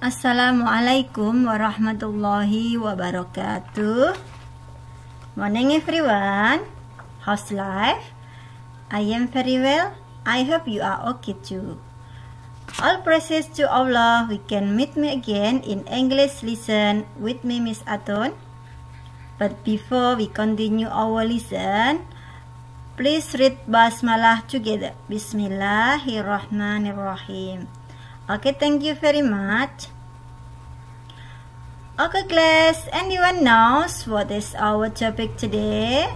Assalamualaikum warahmatullahi wabarakatuh. Morning everyone. How's life? I am very well. I hope you are okay too. All praises to Allah. We can meet me again in English lesson with me, Miss Atun. But before we continue our lesson, please read Basmalah together. Bismillahirrahmanirrahim. Okay, thank you very much. Okay class, anyone knows what is our topic today?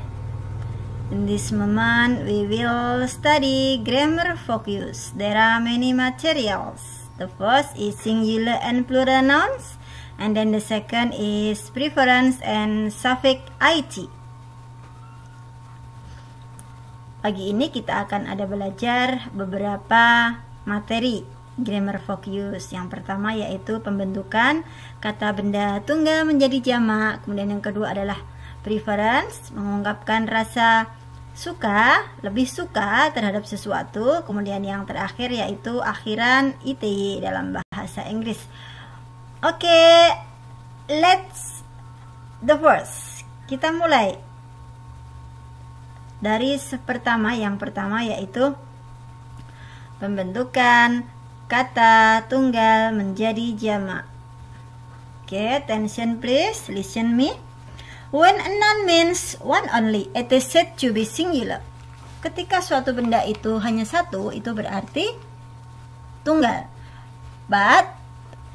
In this moment, we will study grammar focus. There are many materials. The first is singular and plural nouns, and then the second is preference and suffix it. Pagi ini kita akan ada belajar beberapa materi grammar focus. Yang pertama yaitu pembentukan kata benda tunggal menjadi jamak. Kemudian yang kedua adalah preference, mengungkapkan rasa suka, lebih suka terhadap sesuatu. Kemudian yang terakhir yaitu akhiran ity dalam bahasa Inggris. Oke, let's the first. Kita mulai dari yang pertama yaitu pembentukan kata tunggal menjadi jamak. Okay, attention please, listen me. When a noun means one only, it is said to be singular. Ketika suatu benda itu hanya satu, itu berarti tunggal. But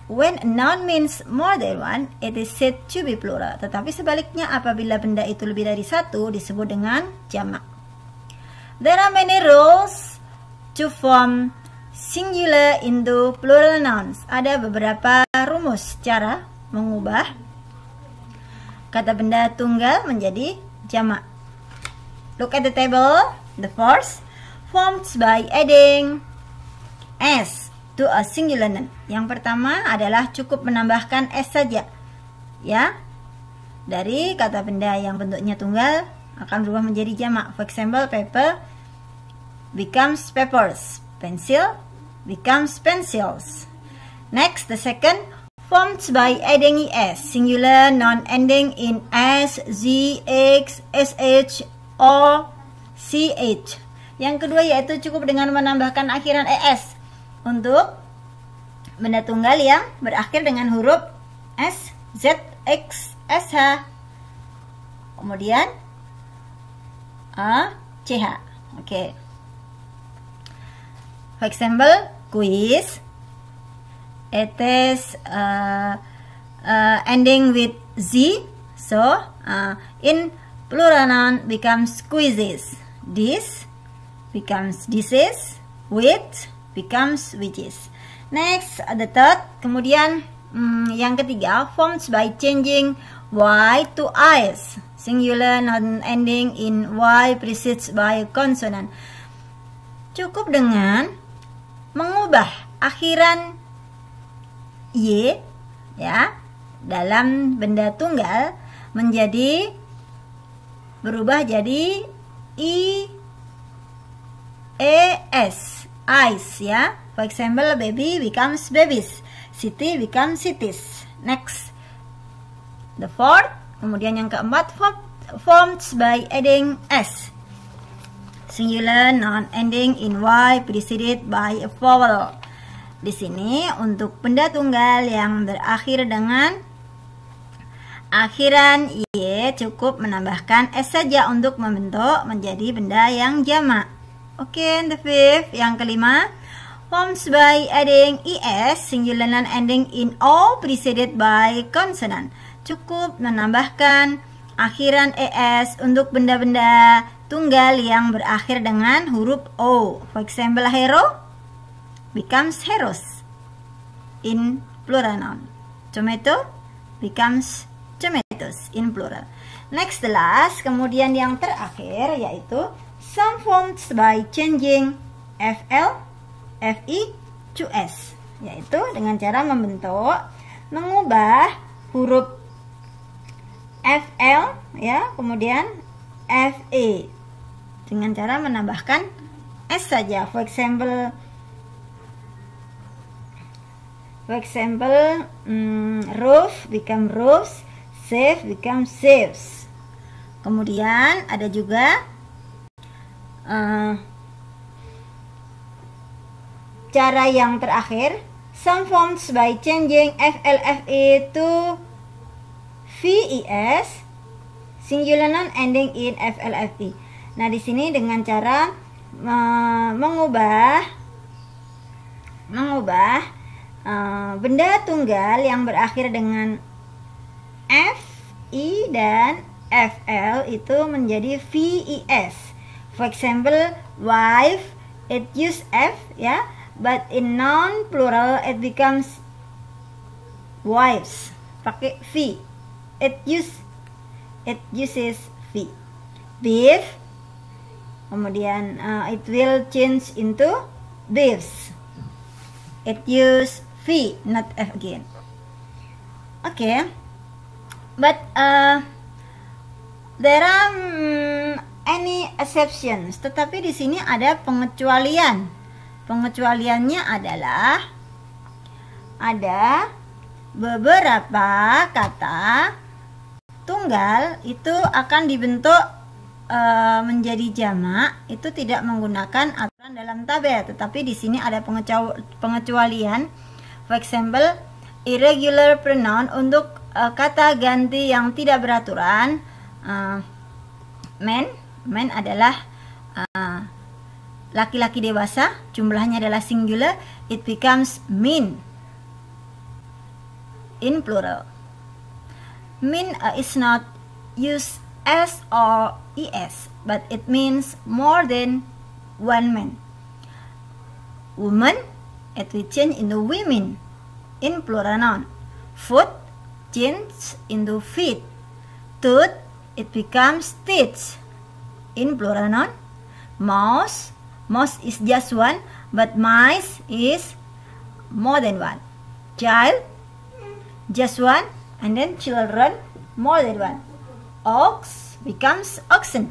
when a noun means more than one, it is said to be plural. Tetapi sebaliknya, apabila benda itu lebih dari satu, disebut dengan jamak. There are many rules to form singular into plural nouns. Ada beberapa rumus cara mengubah kata benda tunggal menjadi jamak. Look at the table. The first forms by adding s to a singular noun. Yang pertama adalah cukup menambahkan s saja. Ya. Dari kata benda yang bentuknya tunggal akan berubah menjadi jamak. For example, paper becomes papers. Pencil becomes pencils. Next, the second formed by adding es, singular noun ending in s, z, x, sh, or ch. Yang kedua yaitu cukup dengan menambahkan akhiran es untuk benda tunggal yang berakhir dengan huruf s, z, x, sh, kemudian a, ch. Oke. For example, quiz, it is ending with z, so in plural noun becomes quizzes. This becomes dishes, which becomes whiches. Next, the third, kemudian yang ketiga, formed by changing y to is, singular noun ending in y preceded by a consonant. Cukup dengan mengubah akhiran y ya dalam benda tunggal menjadi berubah jadi es, ice ya. For example, baby becomes babies, city becomes cities. Next, the fourth, kemudian yang keempat formed by adding s, singular noun ending in y preceded by a vowel. Di sini untuk benda tunggal yang berakhir dengan akhiran y cukup menambahkan s saja untuk membentuk menjadi benda yang jamak. Oke, the fifth, yang kelima, forms by adding es, singular noun ending in o preceded by consonant. Cukup menambahkan akhiran es untuk benda-benda tunggal yang berakhir dengan huruf O. For example, hero becomes heroes in plural noun. Tomato becomes tomatoes in plural. Next, the last, kemudian yang terakhir yaitu some forms by changing fl, fi to s, yaitu dengan cara mengubah huruf fl ya, kemudian fe dengan cara menambahkan s saja. For example, For example, roof become roofs, safe become saves. Kemudian ada juga cara yang terakhir, some forms by changing FLFE to VES, singular noun ending in FLFE. Nah, di sini dengan cara mengubah benda tunggal yang berakhir dengan F, I, dan FL itu menjadi VES. For example, wife, it use F, ya, but in noun plural it becomes wives, pakai V. It uses V. Beef, kemudian it will change into beefs. It use V, not F again. Okay, but there are any exceptions. Tetapi di sini ada pengecualian. Pengecualiannya adalah ada beberapa kata tunggal itu akan dibentuk menjadi jamak, itu tidak menggunakan aturan dalam tabel. Tetapi di sini ada pengecualian. For example, irregular pronoun untuk kata ganti yang tidak beraturan. Man adalah laki-laki dewasa, jumlahnya adalah singular, it becomes mean in plural. Mean is not used S or ES, but it means more than one man. Woman, it will change into women in plural noun. Foot change into feet. Tooth, it becomes teeth in plural noun. Mouse is just one, but mice is more than one. Child, just one, and then children, more than one. Ox becomes oxen.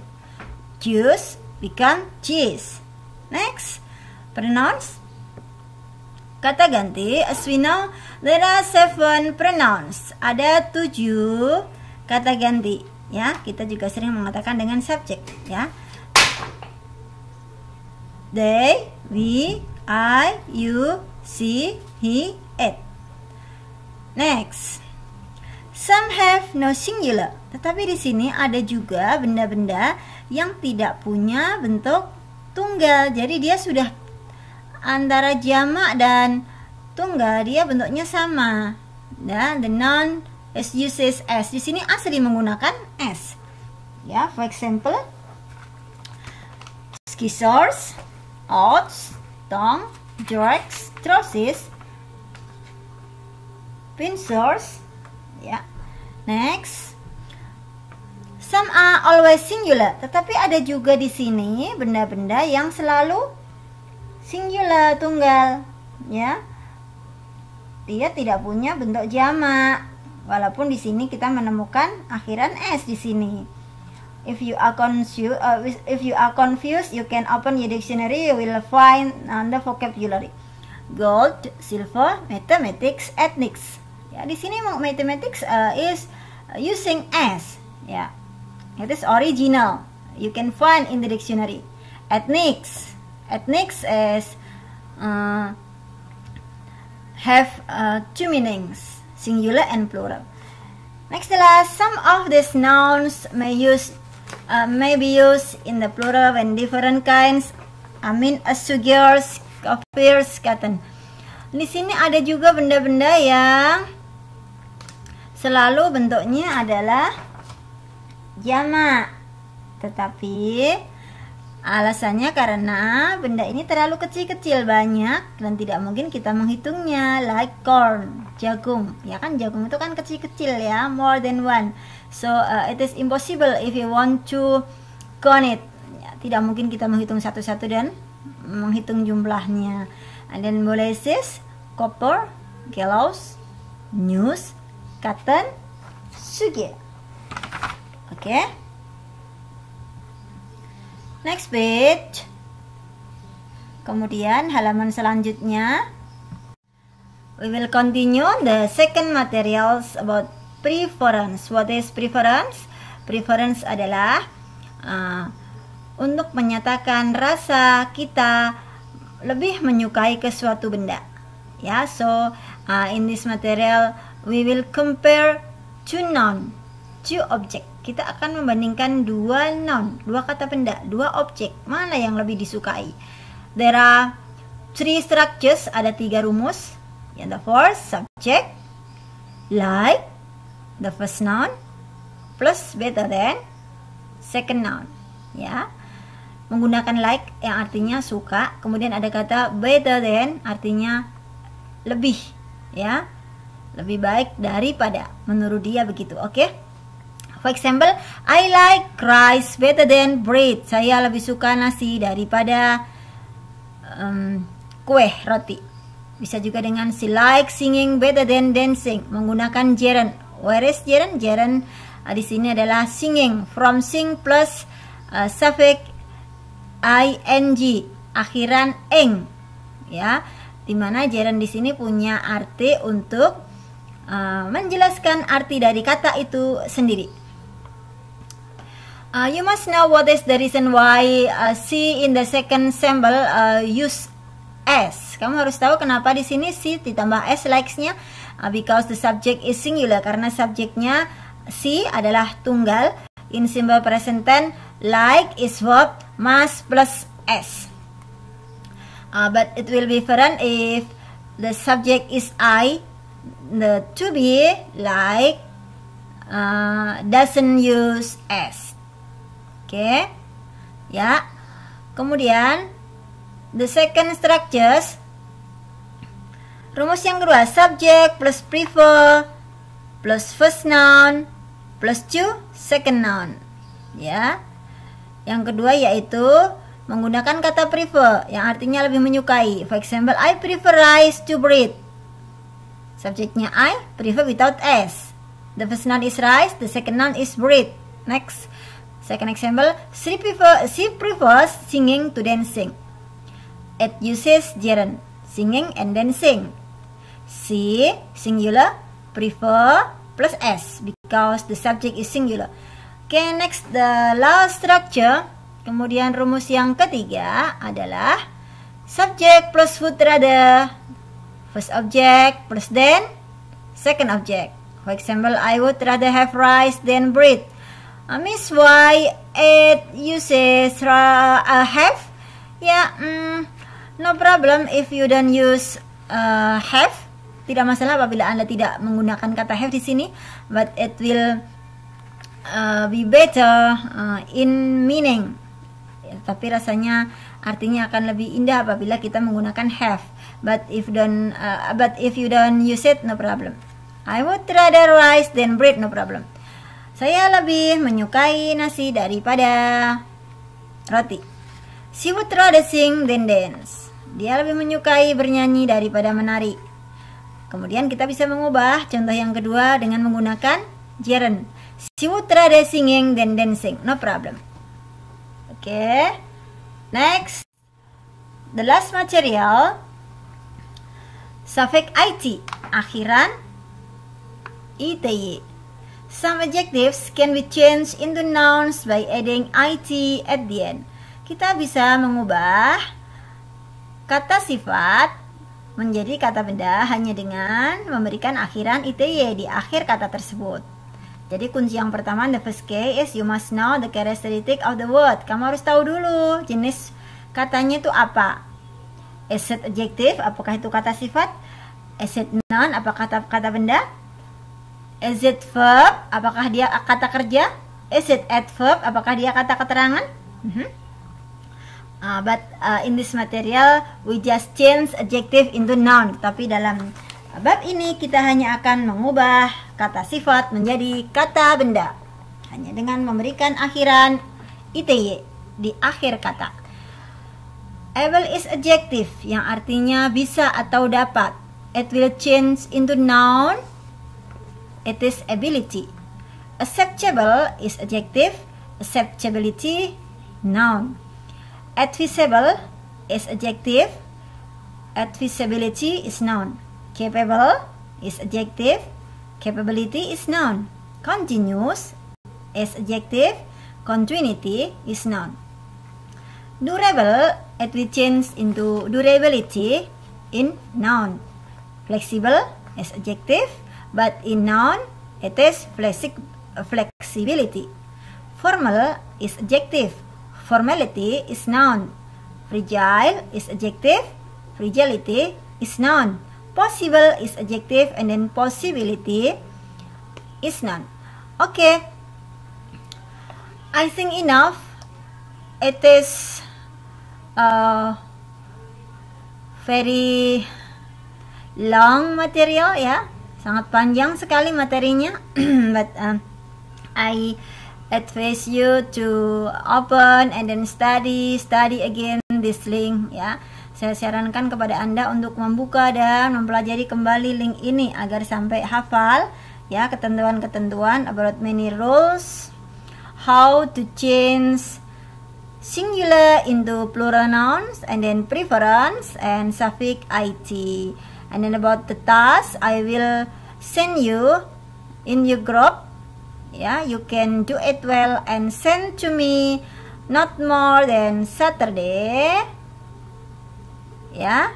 Juice become cheese. Next, pronouns. Kata ganti, as we know, there are 7 pronouns. Ada 7 kata ganti. Ya, kita juga sering mengatakan dengan subjek. Ya, they, we, I, you, she, he, it. Next, some have no singular. Tetapi di sini ada juga benda-benda yang tidak punya bentuk tunggal. Jadi dia sudah antara jamak dan tunggal, dia bentuknya sama. Dan the noun is uses S. Di sini asli menggunakan S. Ya, for example, scissors, oats, tongue, jerks, trousers, pincers. Ya. Next, some are always singular. Tetapi ada juga di sini benda-benda yang selalu singular, tunggal. Ya, dia tidak punya bentuk jamak. Walaupun di sini kita menemukan akhiran S di sini. If you are confused, you can open your dictionary. You will find the vocabulary: gold, silver, mathematics, ethnics. Ya, di sini mathematics is using S. Ya, it is original. You can find in the dictionary. Ethnics is have 2 meanings, singular and plural. Next adalah some of these nouns may be used in the plural when different kinds. I mean, sugars, coffees, cotton. Di sini ada juga benda-benda yang selalu bentuknya adalah jamak. Tetapi alasannya karena benda ini terlalu kecil-kecil, banyak, dan tidak mungkin kita menghitungnya. Like corn, jagung. Ya kan, jagung itu kan kecil-kecil ya, more than one. So it is impossible if you want to count it. Ya, tidak mungkin kita menghitung satu-satu dan menghitung jumlahnya. And then molasses, copper, gallows, news, cotton, sugar. Okay. Next page. Kemudian halaman selanjutnya, We will continue the second materials about preference. What is preference? Preference adalah untuk menyatakan rasa kita lebih menyukai ke suatu benda. Ya, so in this material we will compare two noun, two object. Kita akan membandingkan dua noun, dua kata benda, dua objek. Mana yang lebih disukai? There are three structures, ada 3 rumus. Yang the first, subject, like, the first noun, plus better than, second noun. Ya, menggunakan like yang artinya suka, kemudian ada kata better than, artinya lebih, ya, lebih baik daripada, menurut dia begitu. Oke? For example, I like rice better than bread. Saya lebih suka nasi daripada kue, roti. Bisa juga dengan she likes singing better than dancing, menggunakan gerund. Where is gerund? Gerund di sini adalah singing, from sing plus suffix ing, akhiran eng, ya. Dimana gerund di sini punya arti untuk menjelaskan arti dari kata itu sendiri. You must know what is the reason why she in the second sample use S. Kamu harus tahu kenapa di sini she ditambah S likes-nya, because the subject is singular, karena subjeknya she adalah tunggal. In simple present tense, like is verb, must plus S. But it will be different if the subject is I. The to be like doesn't use S. Oke, ya. Kemudian the second structures, rumus yang kedua, subject plus prefer plus first noun plus to second noun. Ya, yang kedua yaitu menggunakan kata prefer yang artinya lebih menyukai. For example, I prefer rice to bread. Subjeknya I, prefer without S. The first noun is rice, the second noun is bread. Next, second example, she prefers singing to dancing. It uses gerund, singing and dancing. She, singular, prefer plus S because the subject is singular. Okay, next the last structure. Kemudian rumus yang ketiga adalah subject plus would rather. First object plus then second object. For example, I would rather have rice than bread. Miss, why it uses have? Ya, no problem if you don't use have. Tidak masalah apabila Anda tidak menggunakan kata have di sini, but it will be better in meaning. Ya, tapi rasanya artinya akan lebih indah apabila kita menggunakan have. But if you don't use it, no problem. I would rather rice than bread, no problem. Saya lebih menyukai nasi daripada roti. She would rather sing than dance. Dia lebih menyukai bernyanyi daripada menari. Kemudian kita bisa mengubah contoh yang kedua dengan menggunakan gerund. She would rather singing than dancing, no problem. Okay. Next, the last material, suffix it, akhiran ity. Some adjectives can be changed into nouns by adding it at the end. Kita bisa mengubah kata sifat menjadi kata benda hanya dengan memberikan akhiran ity di akhir kata tersebut. Jadi kunci yang pertama, the first key is you must know the characteristic of the word. Kamu harus tahu dulu jenis katanya itu apa. Is it adjective? Apakah itu kata sifat? Is it noun? Apakah kata benda? Is it verb? Apakah dia kata kerja? Is it adverb? Apakah dia kata keterangan? But in this material we just change adjective into noun. Tapi dalam bab ini kita hanya akan mengubah kata sifat menjadi kata benda hanya dengan memberikan akhiran ity di akhir kata. Able is adjective yang artinya bisa atau dapat. It will change into noun. It is ability. Acceptable is adjective. Acceptability noun. Advisable is adjective. Advisability is noun. Capable is adjective. Capability is noun. Continuous is adjective. Continuity is noun. Durable, it will change into durability in noun. Flexible is adjective, but in noun it is flexibility. Formal is adjective. Formality is noun. Fragile is adjective. Fragility is noun. Possible is adjective, and then possibility is noun. Okay, I think enough. It is very long material ya, sangat panjang sekali materinya. But I advise you to open and then study again this link ya. Saya sarankan kepada Anda untuk membuka dan mempelajari kembali link ini agar sampai hafal ya ketentuan-ketentuan about many rules, how to change singular into plural nouns, and then preference and suffix it. And then about the task, I will send you in your group. Yeah, you can do it well and send to me not more than Saturday. Ya,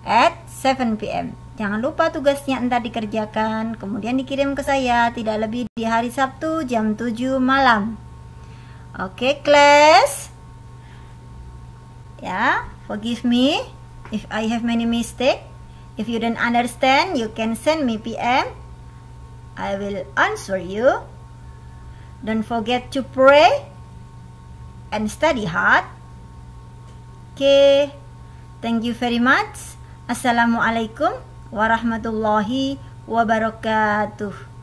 at 7 p.m. Jangan lupa tugasnya entar dikerjakan, kemudian dikirim ke saya tidak lebih di hari Sabtu jam 7 malam. Oke, class. Ya, forgive me if I have many mistake. If you don't understand, you can send me PM. I will answer you. Don't forget to pray and study hard. Okay. Thank you very much. Assalamualaikum warahmatullahi wabarakatuh.